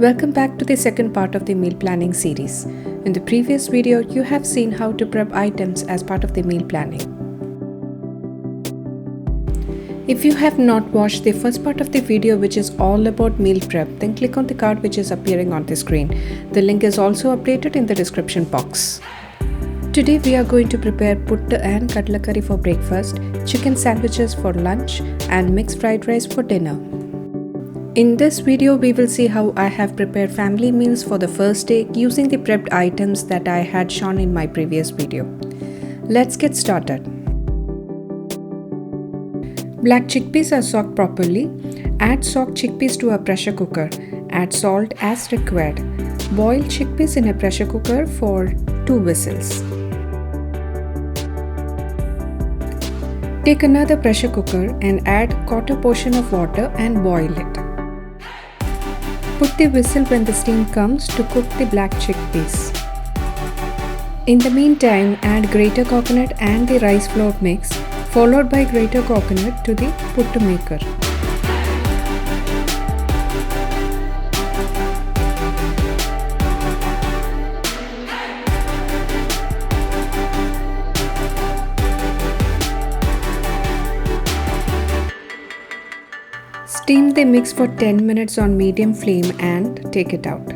Welcome back to the second part of the meal planning series. In the previous video, you have seen how to prep items as part of the meal planning. If you have not watched the first part of the video, which is all about meal prep, then click on the card which is appearing on the screen. The link is also updated in the description box. Today we are going to prepare puttu and kadla curry for breakfast, chicken sandwiches for lunch, and mixed fried rice for dinner. In this video, we will see how I have prepared family meals for the first day using the prepped items that I had shown in my previous video. Let's get started. Black chickpeas are soaked properly. Add soaked chickpeas to a pressure cooker. Add salt as required. Boil chickpeas in a pressure cooker for 2 whistles. Take another pressure cooker and add quarter portion of water and boil it. Put the whistle when the steam comes to cook the black chickpeas. In the meantime, add grated coconut and the rice flour mix, followed by grated coconut to the puttu maker. Steam the mix for 10 minutes on medium flame and take it out.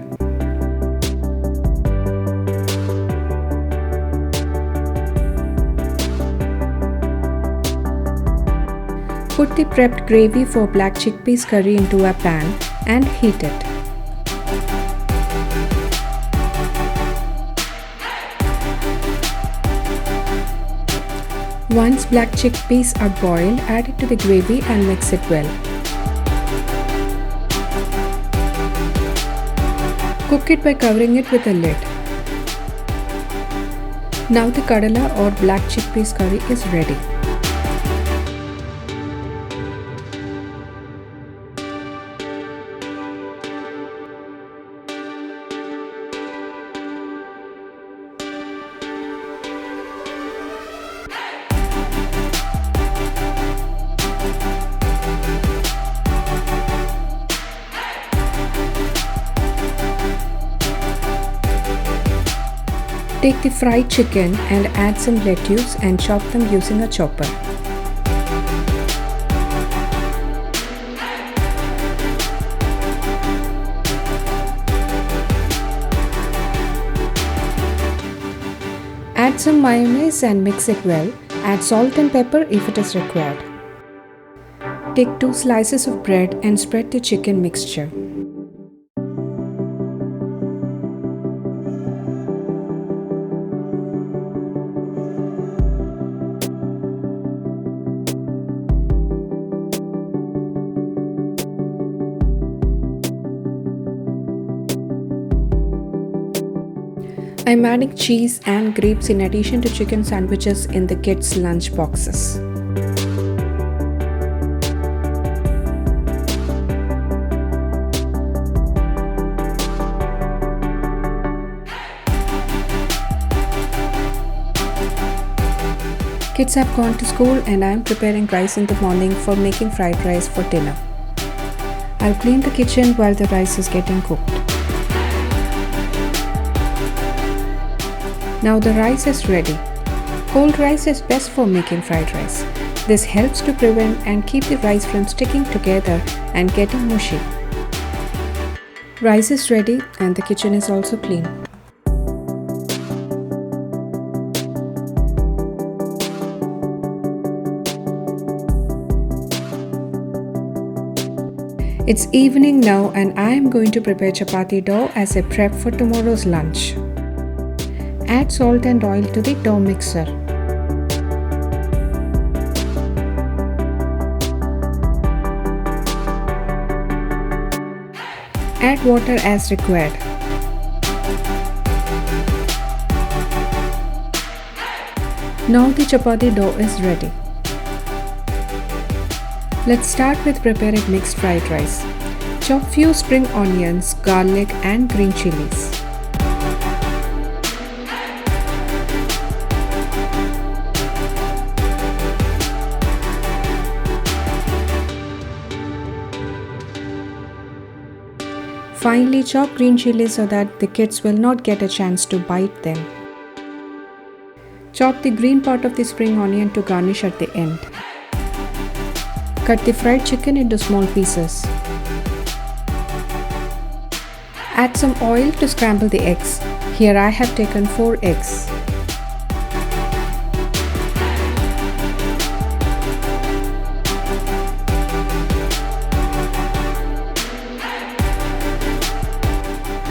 Put the prepped gravy for black chickpeas curry into a pan and heat it. Once black chickpeas are boiled, add it to the gravy and mix it well. Cook it by covering it with a lid. Now the kadala or black chickpeas curry is ready. Take the fried chicken and add some lettuce and chop them using a chopper. Add some mayonnaise and mix it well. Add salt and pepper if it is required. Take 2 slices of bread and spread the chicken mixture. I'm adding cheese and grapes in addition to chicken sandwiches in the kids' lunch boxes. Kids have gone to school and I am preparing rice in the morning for making fried rice for dinner. I'll clean the kitchen while the rice is getting cooked. Now the rice is ready. Cold rice is best for making fried rice. This helps to prevent and keep the rice from sticking together and getting mushy. Rice is ready and the kitchen is also clean. It's evening now and I am going to prepare chapati dough as a prep for tomorrow's lunch. Add salt and oil to the dough mixer. Add water as required. Now the chapati dough is ready. Let's start with preparing mixed fried rice. Chop few spring onions, garlic and green chilies. Finely chop green chilies so that the kids will not get a chance to bite them. Chop the green part of the spring onion to garnish at the end. Cut the fried chicken into small pieces. Add some oil to scramble the eggs. Here I have taken 4 eggs.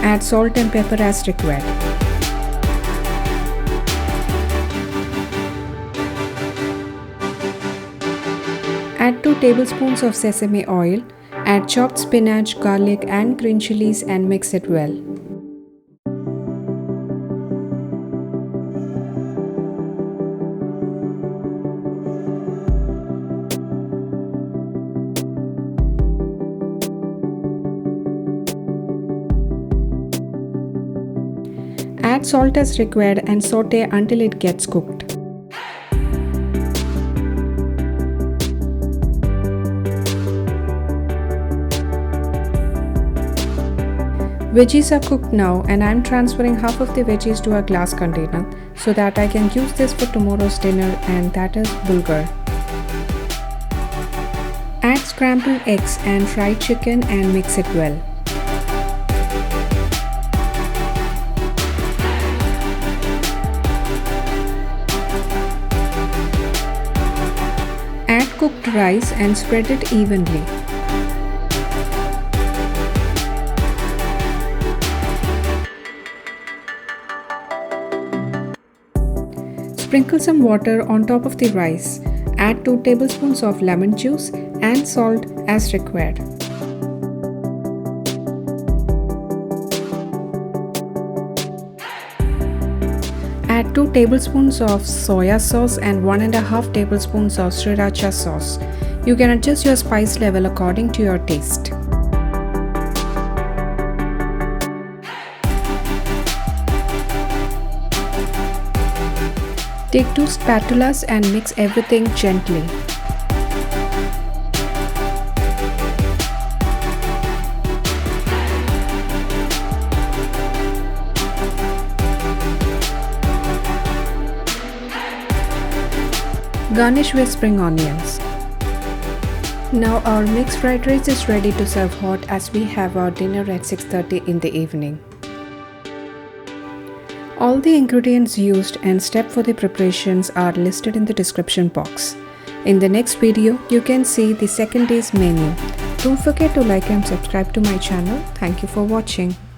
Add salt and pepper as required. Add 2 tablespoons of sesame oil. Add chopped spinach, garlic and green chilies and mix it well. Add salt as required and saute until it gets cooked. Veggies are cooked now and I am transferring half of the veggies to a glass container so that I can use this for tomorrow's dinner, and that is bulgur. Add scrambled eggs and fried chicken and mix it well. Add cooked rice and spread it evenly. Sprinkle some water on top of the rice. Add 2 tablespoons of lemon juice and salt as required. Add 2 tablespoons of soya sauce and 1.5 tablespoons of sriracha sauce. You can adjust your spice level according to your taste. Take 2 spatulas and mix everything gently. Garnish with spring onions. Now our mixed fried rice is ready to serve hot as we have our dinner at 6:30 in the evening. All the ingredients used and step for the preparations are listed in the description box. In the next video, you can see the second day's menu. Don't forget to like and subscribe to my channel. Thank you for watching.